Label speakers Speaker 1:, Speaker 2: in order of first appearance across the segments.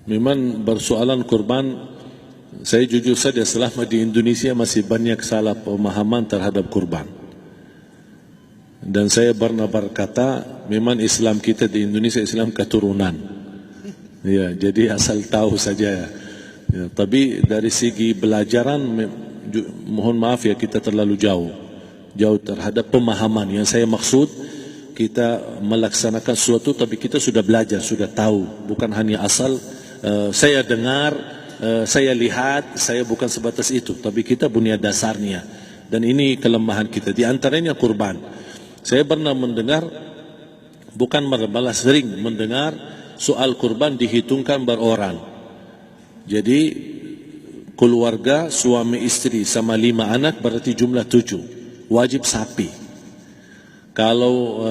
Speaker 1: Memang persoalan kurban, saya jujur saja selama di Indonesia masih banyak salah pemahaman terhadap kurban. Dan saya pernah berkata, memang Islam kita di Indonesia Islam keturunan. Ya, jadi asal tahu saja ya. Ya, tapi dari segi belajaran, mohon maaf ya, kita terlalu jauh terhadap pemahaman. Yang saya maksud, kita melaksanakan sesuatu tapi kita sudah belajar, sudah tahu, bukan hanya asal saya dengar, saya lihat, saya bukan sebatas itu, tapi kita punya dasarnya. Dan ini kelemahan kita, di antaranya kurban. Saya pernah mendengar, bukan malah sering mendengar soal kurban dihitungkan berorang. Jadi keluarga suami istri sama 5 anak berarti jumlah 7, wajib sapi. Kalau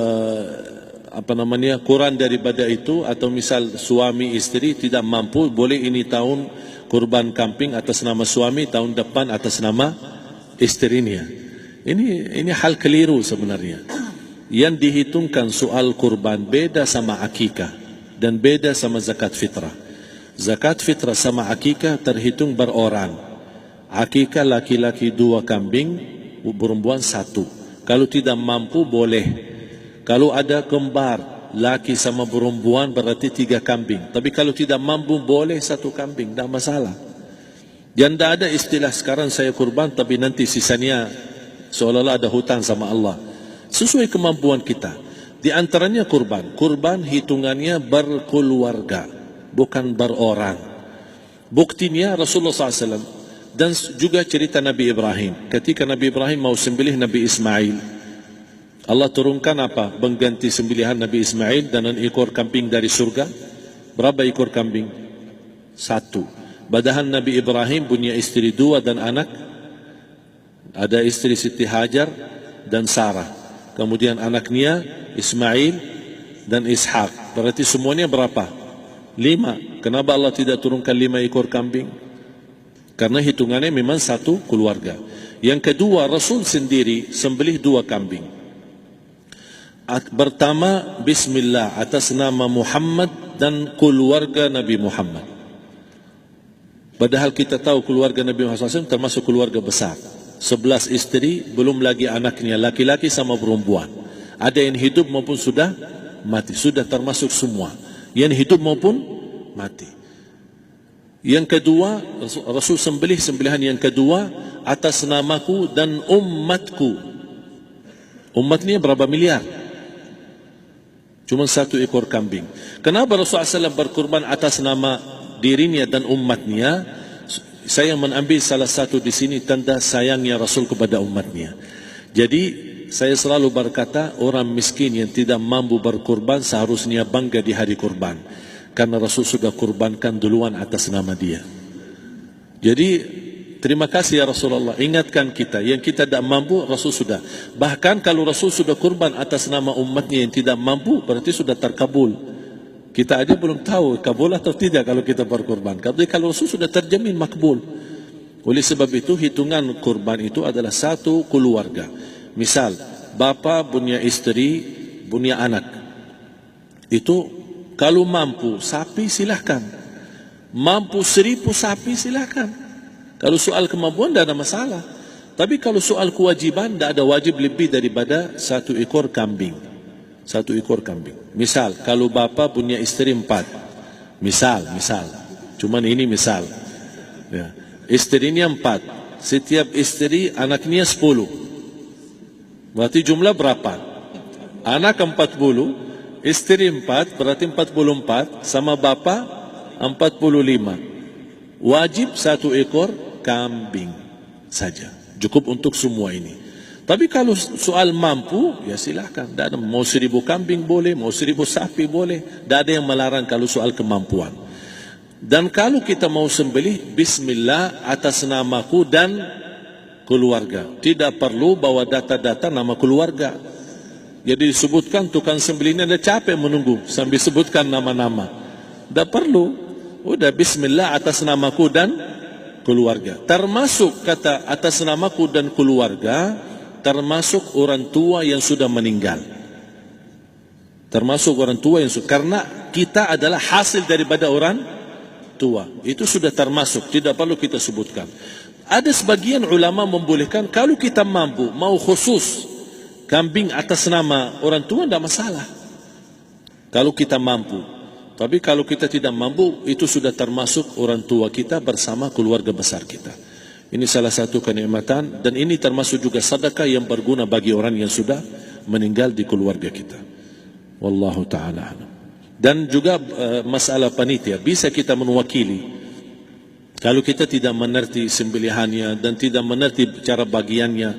Speaker 1: kurang daripada itu, atau misal suami istri tidak mampu, boleh ini tahun kurban kambing atas nama suami, tahun depan atas nama istrinya. Ini hal keliru sebenarnya. Yang dihitungkan soal kurban beda sama akikah dan beda sama zakat fitrah. Zakat fitrah sama akikah terhitung berorang. Akikah laki-laki 2 kambing, perempuan 1. Kalau tidak mampu boleh. Kalau ada kembar laki sama perempuan berarti 3 kambing. Tapi kalau tidak mampu boleh 1 kambing, tidak masalah. Dan tidak ada istilah sekarang saya kurban tapi nanti sisanya seolah-olah ada hutang sama Allah. Sesuai kemampuan kita. Di antaranya kurban. Kurban hitungannya berkeluarga, bukan berorang. Buktinya Rasulullah SAW dan juga cerita Nabi Ibrahim. Ketika Nabi Ibrahim mau sembelih Nabi Ismail, Allah turunkan apa? Mengganti sembelihan Nabi Ismail dengan ekor kambing dari surga. Berapa ekor kambing? 1. Padahal Nabi Ibrahim punya istri 2 dan anak. Ada istri Siti Hajar dan Sarah. Kemudian anaknya Ismail dan Ishak. Berarti semuanya berapa? 5. Kenapa Allah tidak turunkan 5 ekor kambing? Karena hitungannya memang 1 keluarga. Yang kedua, Rasul sendiri sembelih 2 kambing. Pertama, Bismillah atas nama Muhammad dan keluarga Nabi Muhammad. Padahal kita tahu keluarga Nabi Muhammad SAW termasuk keluarga besar. 11 istri, belum lagi anaknya, laki-laki sama perempuan. Ada yang hidup maupun sudah mati. Sudah termasuk semua. Yang hidup maupun mati. Yang kedua, Rasul sembelihan yang kedua atas namaku dan umatku. Umatnya berapa miliar? Cuma 1 ekor kambing. Kenapa Rasulullah SAW berkurban atas nama dirinya dan umatnya? Saya mengambil salah satu di sini tanda sayangnya Rasul kepada umatnya. Jadi saya selalu berkata, orang miskin yang tidak mampu berkurban seharusnya bangga di hari kurban, karena Rasul sudah kurbankan duluan atas nama dia. Jadi terima kasih ya Rasulullah, ingatkan kita. Yang kita tidak mampu, Rasul sudah. Bahkan kalau Rasul sudah kurban atas nama umatnya yang tidak mampu, berarti sudah terkabul. Kita aja belum tahu kabul atau tidak kalau kita berkurban. Tapi kalau Rasul sudah terjamin makbul. Oleh sebab itu, hitungan kurban itu adalah 1 keluarga. Misal, bapa punya istri, punya anak. Itu kalau mampu sapi silahkan. Mampu 1000 sapi silahkan. Kalau soal kemampuan tidak ada masalah. Tapi kalau soal kewajiban, tidak ada wajib lebih daripada 1 ekor kambing. 1 ekor kambing. Misal, kalau bapa punya istri 4. Misal. Cuman ini misal. Ya. Istrinya 4. Setiap istri anaknya 10. Berarti jumlah berapa? Anak 40, istri 4, berarti 44, sama bapa 45. Wajib 1 ekor kambing saja. Cukup untuk semua ini. Tapi kalau soal mampu, ya silahkan. Mau 1000 kambing boleh, mau 1000 sapi boleh. Tidak ada yang melarang kalau soal kemampuan. Dan kalau kita mau sembelih, Bismillah atas namaku dan keluarga. Tidak perlu bawa data-data nama keluarga. Jadi disebutkan tukang sembelihnya ada capek menunggu sambil sebutkan nama-nama. Tidak perlu. Udah Bismillah atas namaku dan keluarga. Termasuk kata atas namaku dan keluarga, termasuk orang tua yang sudah meninggal. Termasuk orang tua yang sudah, karena kita adalah hasil daripada orang tua. Itu sudah termasuk, tidak perlu kita sebutkan. Ada sebagian ulama membolehkan kalau kita mampu, mau khusus kambing atas nama orang tua, tidak masalah. Kalau kita mampu. Tapi kalau kita tidak mampu, itu sudah termasuk orang tua kita bersama keluarga besar kita. Ini salah satu kenikmatan, dan ini termasuk juga sedekah yang berguna bagi orang yang sudah meninggal di keluarga kita. Wallahu ta'ala. Dan juga masalah panitia, bisa kita mewakili. Kalau kita tidak mengerti sembelihannya dan tidak mengerti cara bagiannya.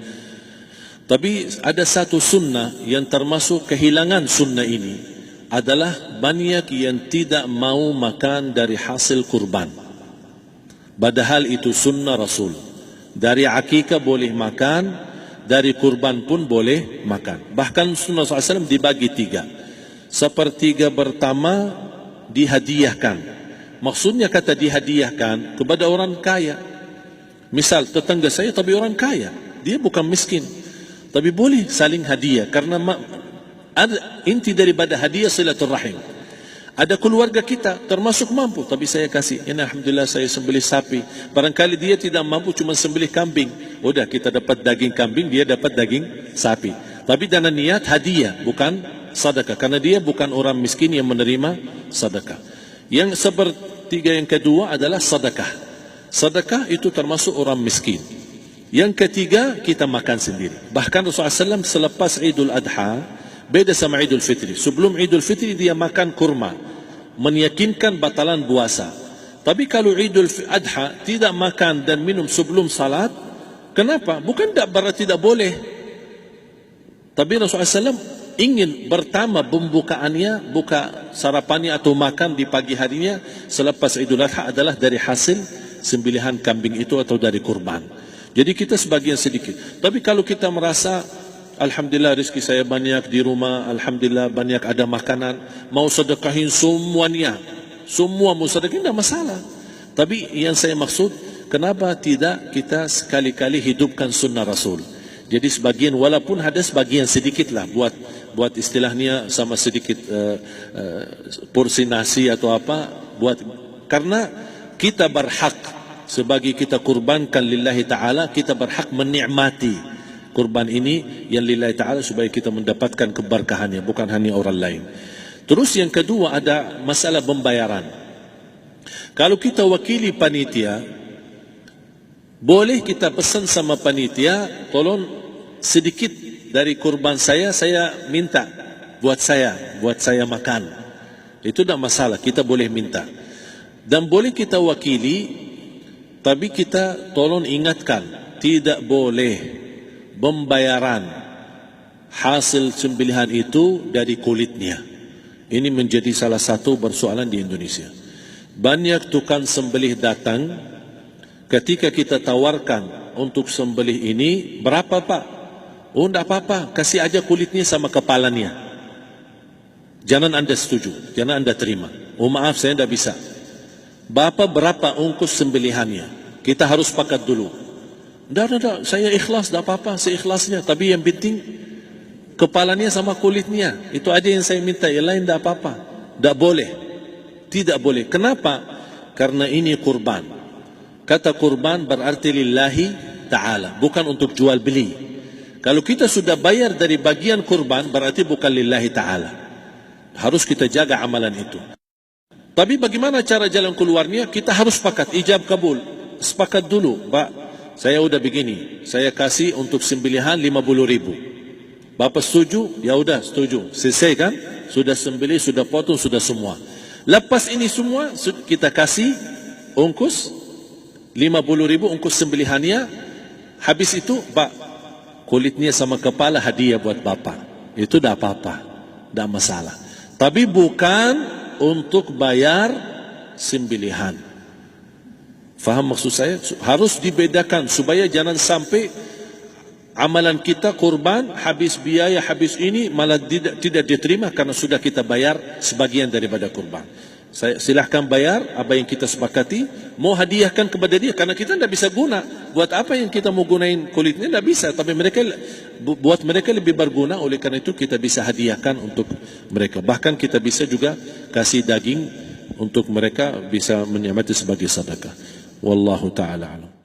Speaker 1: Tapi ada satu sunnah yang termasuk kehilangan sunnah ini, adalah banyak yang tidak mau makan dari hasil kurban. Padahal itu sunnah Rasul. Dari akikah boleh makan, dari kurban pun boleh makan. Bahkan sunnah SAW dibagi 3. Sepertiga pertama dihadiahkan. Maksudnya kata dihadiahkan kepada orang kaya. Misal tetangga saya tapi orang kaya, dia bukan miskin, tapi boleh saling hadiah. Karena inti daripada hadiah silaturrahim. Ada keluarga kita termasuk mampu, tapi saya kasih, ini alhamdulillah saya sembelih sapi. Barangkali dia tidak mampu, cuma sembelih kambing. Udah, kita dapat daging kambing, dia dapat daging sapi. Tapi dengan niat hadiah, bukan sedekah. Karena dia bukan orang miskin yang menerima sedekah. Yang sepertiga yang kedua adalah sedekah. Sedekah itu termasuk orang miskin. Yang ketiga, kita makan sendiri. Bahkan Rasulullah SAW selepas Idul Adha, beda sama Idul Fitri. Sebelum Idul Fitri dia makan kurma, meyakinkan batalan puasa. Tapi kalau Idul Adha tidak makan dan minum sebelum salat, kenapa? Bukan berarti tidak boleh. Tapi Rasulullah SAW ingin pertama pembukaannya, buka sarapannya atau makan di pagi harinya selepas Idul Adha adalah dari hasil sembelihan kambing itu atau dari kurban. Jadi kita sebagian sedikit. Tapi kalau kita merasa alhamdulillah rezeki saya banyak di rumah, alhamdulillah banyak ada makanan, mau sedekahin semuanya, semua mau sedekahin, tidak masalah. Tapi yang saya maksud, kenapa tidak kita sekali-kali hidupkan sunnah Rasul? Jadi sebagian, walaupun ada sebagian sedikit lah, buat istilahnya sama sedikit porsi nasi atau apa, karena kita berhak sebagai kita kurbankan lillahi ta'ala, kita berhak menikmati kurban ini yang lillahi ta'ala supaya kita mendapatkan keberkahannya, bukan hanya orang lain. Terus yang kedua ada masalah pembayaran. Kalau kita wakili panitia, boleh kita pesan sama panitia, tolong sedikit dari kurban saya minta buat saya makan. Itu tidak masalah, kita boleh minta. Dan boleh kita wakili, tapi kita tolong ingatkan, tidak boleh pembayaran hasil sembelihan itu dari kulitnya. Ini menjadi salah satu persoalan di Indonesia. Banyak tukang sembelih datang, ketika kita tawarkan untuk sembelih ini, berapa Pak? Oh, tidak apa-apa, kasih aja kulitnya sama kepalanya. Jangan Anda setuju, jangan Anda terima. Oh maaf, saya tidak bisa. Bapak berapa ongkos sembelihannya? Kita harus sepakat dulu. Tidak, saya ikhlas, tidak apa-apa, seikhlasnya. Tapi yang penting, kepalanya sama kulitnya. Itu aja yang saya minta, yang lain tidak apa-apa. Tidak boleh. Tidak boleh. Kenapa? Karena ini kurban. Kata kurban berarti lillahi ta'ala, bukan untuk jual beli. Kalau kita sudah bayar dari bagian kurban, berarti bukan lillahi ta'ala. Harus kita jaga amalan itu. Tapi bagaimana cara jalan keluarnya? Kita harus sepakat, ijab kabul. Sepakat dulu, Pak, saya udah begini, saya kasih untuk sembelihan 50.000. Bapak setuju? Ya udah setuju. Selesai kan? Sudah sembelih, sudah potong, sudah semua. Lepas ini semua, kita kasih ongkos 50.000 ongkos sembelihannya. Habis itu, Pak, kulitnya sama kepala hadiah buat Bapak. Itu tidak apa-apa, tidak masalah. Tapi bukan untuk bayar sembelihan. Faham maksud saya? Harus dibedakan supaya jangan sampai amalan kita kurban, habis biaya, habis ini malah tidak diterima karena sudah kita bayar sebagian daripada kurban. Saya silahkan bayar apa yang kita sepakati, mau hadiahkan kepada dia karena kita tidak bisa guna. Buat apa yang kita mau gunain kulitnya, tidak bisa. Tapi mereka, buat mereka lebih berguna, oleh karena itu kita bisa hadiahkan untuk mereka. Bahkan kita bisa juga kasih daging untuk mereka bisa menikmati sebagai sedekah. Wallahu taala alam.